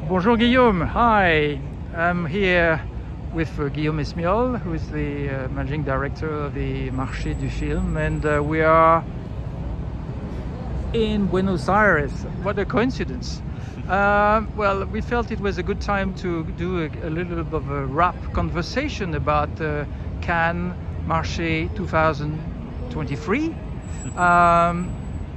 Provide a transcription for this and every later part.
Bonjour Guillaume, hi. I'm here with Guillaume Esmiol, who is the managing director of the Marché du film, and we are in Buenos Aires. What a coincidence. Well, we felt it was a good time to do a little bit of a wrap conversation about Cannes Marché 2023.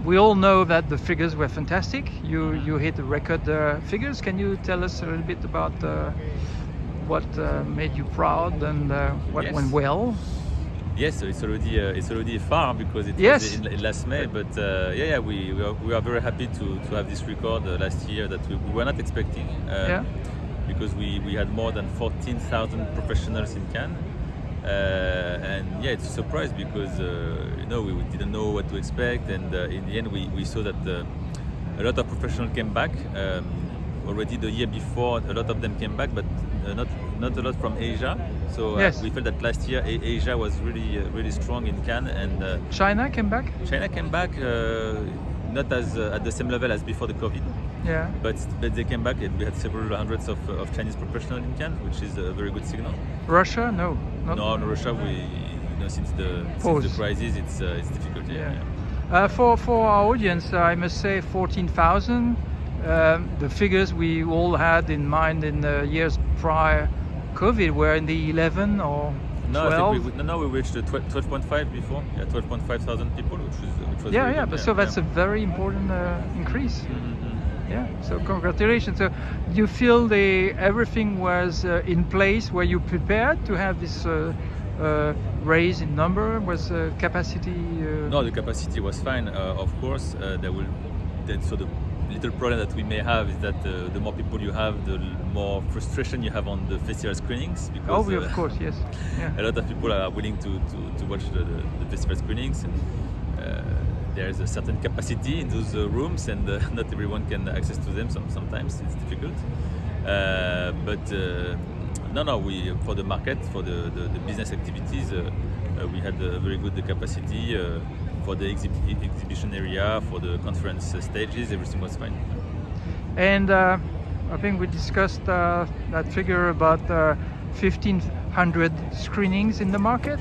We all know that the figures were fantastic. You hit the record figures. Can you tell us a little bit about what made you proud and what went well? Yes, so it's already far because it was in last May. But we are very happy to have this record last year that we were not expecting. Because we had more than 14,000 professionals in Cannes. And it's a surprise because we didn't know what to expect, and in the end we saw that a lot of professionals came back. Already the year before, a lot of them came back, but not a lot from Asia. So we felt that last year Asia was really strong in Cannes, and China came back. China came back, not as at the same level as before the COVID. Yeah. But they came back, and we had several hundreds of Chinese professionals in Cannes, which is a very good signal. Russia, no. No, in Russia since the crisis, it's difficult. For our audience, I must say 14,000. The figures we all had in mind in the years prior COVID were in the 11 or 12. No, we reached 12.5 before. 12.5 thousand people, which was but so that's a very important increase. Yeah, so congratulations. So you feel everything was in place? Were you prepared to have this raise in number? Was capacity? No, the capacity was fine. Of course, so the little problem that we may have is that the more people you have, the more frustration you have on the festival screenings. Because, of course, yes. Yeah. A lot of people are willing to watch the festival screenings. And, there's a certain capacity in those rooms, and not everyone can access to them. Sometimes it's difficult. We for the market, for the business activities, we had a very good capacity for the exhibition area, for the conference stages. Everything was fine. And I think we discussed that figure about 1,500 screenings in the market.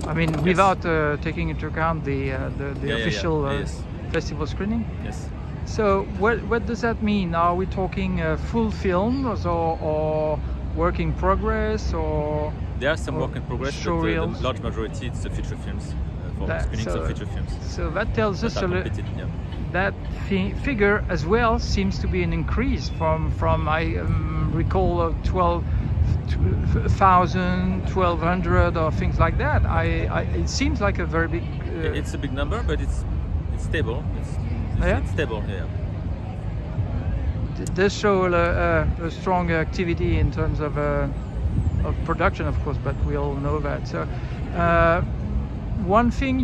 I mean, without taking into account the official festival screening. Yes. So what does that mean? Are we talking full films or work in progress, or there are some work in progress? But the large majority it's the feature films for screenings of feature films. So that tells us that figure as well seems to be an increase from I recall 1,200 or things like that. It seems like a very big. It's a big number, but it's stable. It's stable. Yeah. It does show a strong activity in terms of production, of course, but we all know that. So, one thing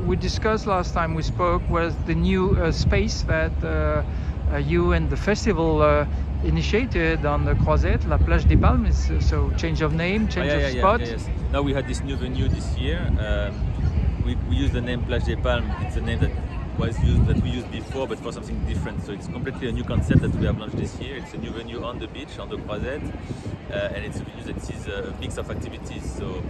we discussed last time we spoke was the new space that you and the festival initiated on the Croisette, La Plage des Palmes. So change of name, change of spot. Yes. Now we had this new venue this year. We used the name Plage des Palmes. It's a name that we used before, but for something different. So it's completely a new concept that we have launched this year. It's a new venue on the beach, on the Croisette, and it's a venue that is a mix of activities. So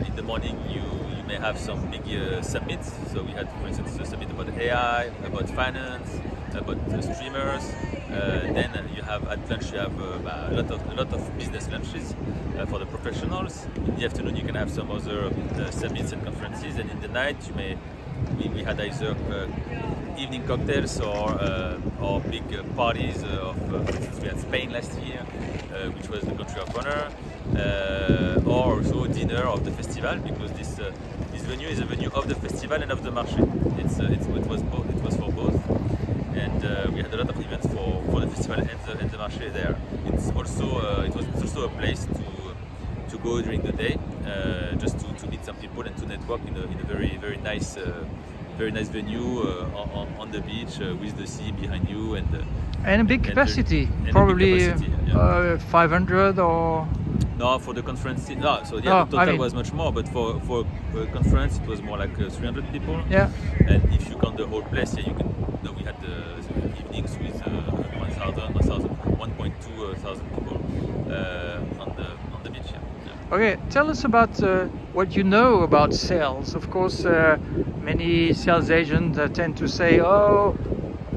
in the morning you may have some big summits. So we had, for instance, a summit about AI, about finance, about streamers. Then you have at lunch a lot of business lunches for the professionals. In the afternoon you can have some other summits and conferences, and in the night we had either evening cocktails or big parties for instance we had Spain last year, which was the country of honor, or also dinner of the festival, because this venue is a venue of the festival and of the Marché. It was for both, and we had a lot of events for the festival and the Marché there. It was also a place to go during the day, just to meet some people and to network in a very nice venue on the beach with the sea behind you and a big capacity, probably 500 or. No, for the conference. No, so the total was much more, but for a conference it was more like 300 people. Yeah. And if you count the whole place, we had the evenings with 1,000, 1.2 2,000 people on the beach. Yeah. Okay, tell us about what you know about sales. Of course, many sales agents tend to say, "Oh,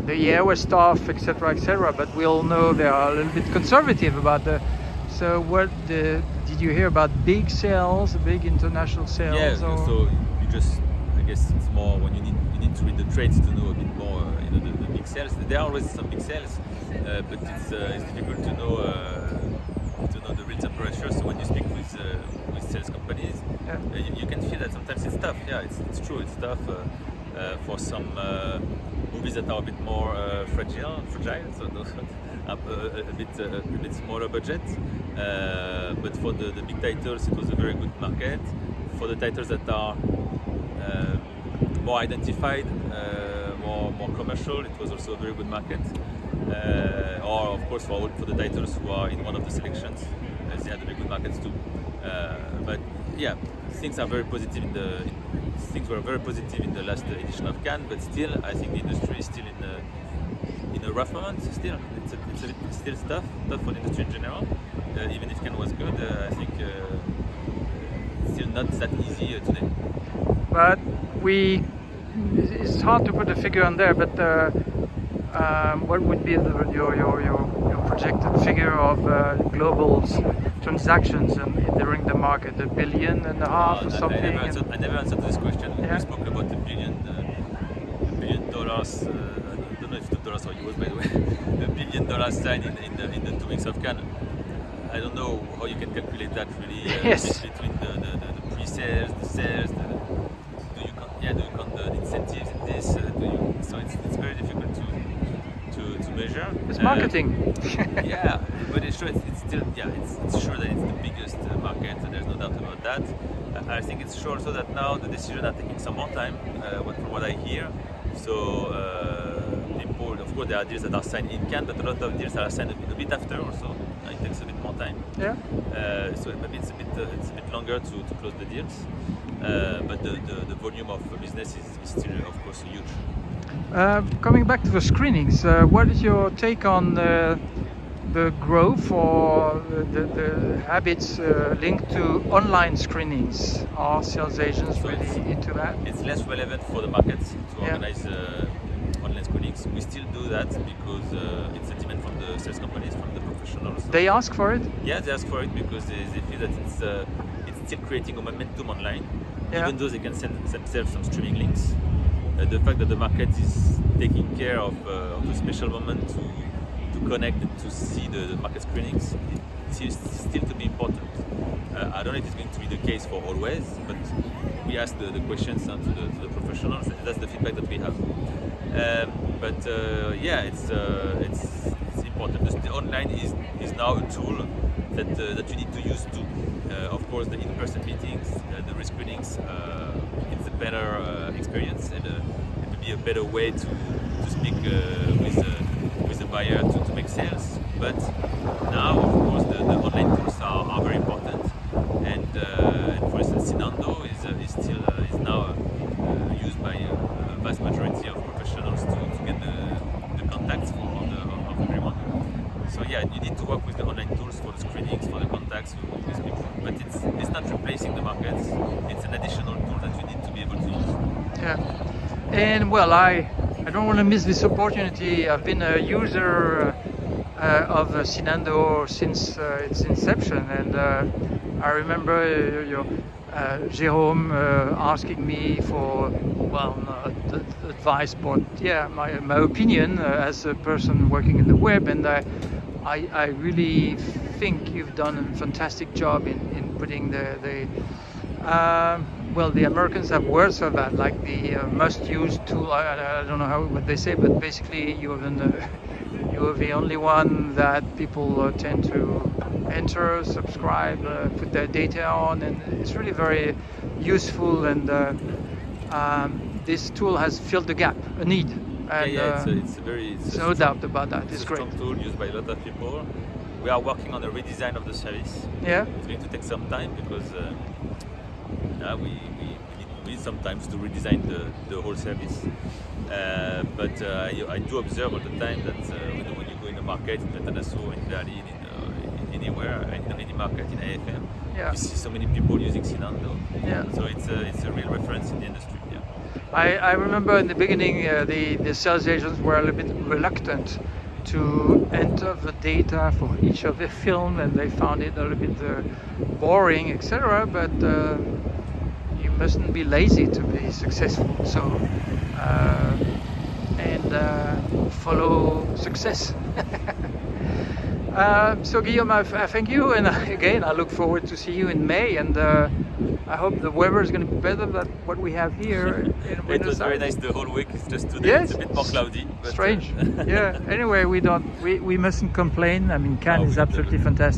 the year was tough, etc., etc." But we all know they are a little bit conservative about the. So, did you hear about big sales, big international sales? Yeah. Or? So you just, I guess it's more when you need to read the trades to know a bit more. The big sales. There are always some big sales, but it's difficult to know the real temperature. So when you speak with sales companies, you can feel that sometimes it's tough. Yeah, it's true. It's tough for some movies that are a bit more fragile. So those a bit smaller budget. But for the big titles, it was a very good market. For the titles that are more identified, more commercial, it was also a very good market. Or of course for the titles who are in one of the selections, they had very good markets too. But yeah, things are very positive things were very positive in the last edition of Cannes. But still, I think the industry is still in a rough moment. Still, it's a bit still tough for the industry in general. Even if Cannes was good, I think it's still not that easy today. But it's hard to put a figure on there. But what would be your projected figure of global transactions during the market? $1.5 billion or something? I never answered this question. Yeah. We spoke about $1 billion. I don't know if it's dollars or euros, by the way. $1 billion signed in the 2 weeks of Cannes. I don't know how you can calculate that really. Yes. Between the pre-sales, the sales, do you count the incentives in this? So it's very difficult to measure. It's marketing. Yeah, but it's true. It's still it's sure that it's the biggest market. There's no doubt about that. I think it's sure also that now the decisions are taking some more time. From what I hear, so people, of course, there are deals that are signed in Cannes, but a lot of deals are signed a bit after also. It takes a bit more time. Yeah. So maybe it's a bit longer to close the deals. But the volume of business is still, of course, huge. Coming back to the screenings, what is your take on the growth or the habits linked to online screenings? Are sales agents really into that? It's less relevant for the markets to organize online screenings. We still do that because it's a demand from the sales companies, from the professionals. They ask for it? Yeah, they ask for it because they feel that it's still creating a momentum online, even though they can send themselves some streaming links. The fact that the market is taking care of a special moment to connect and to see the market screenings, it seems still to be important. I don't know if it's going to be the case for always, but we ask the questions to the professionals. That's the feedback that we have. It's important. The online is now a tool that you need to use too. Of course, the in-person meetings, the re-screenings, it's a better experience and it will be a better way to speak with the buyer to make sales. But now, of course, the online tools are very important. And for instance, Sinando is now used by a vast majority of professionals to get the contacts of everyone. So yeah, you need to work with the online tools for the screenings, for the contacts with people. But it's not replacing the markets. It's an additional tool that you need to be able to use. Yeah. And well, I don't want to miss this opportunity. I've been a user of Sinando since its inception, and I remember Jérôme asking me for, well, not advice, but yeah, my opinion as a person working in the web, and I really think you've done a fantastic job in putting the Americans have words for that, like the must-use tool. I don't know what they say, but basically you're the only one that people tend to enter, subscribe, put their data on, and it's really very useful. And this tool has filled the gap, a need. And, it's no doubt about that. It's great. It's a strong tool used by a lot of people. We are working on a redesign of the service. Yeah. It's going to take some time because we need some time to redesign the whole service. But I do observe all the time that when you go in the market, in Ventana Sur, in Berlin, in anywhere, any market in AFM. Yeah. You see so many people using Zalando. Yeah. So it's a real reference in the industry. Yeah. I remember in the beginning the sales agents were a little bit reluctant to enter the data for each of the film, and they found it a little bit boring, etc. But you mustn't be lazy to be successful. So follow success. So Guillaume, I thank you, and again I look forward to see you in May, and I hope the weather is going to be better than what we have here in Buenos Aires. It was very nice the whole week. It's just today Yes, it's a bit more cloudy. But, strange. Yeah. Anyway, we mustn't complain. I mean, Cannes is absolutely fantastic.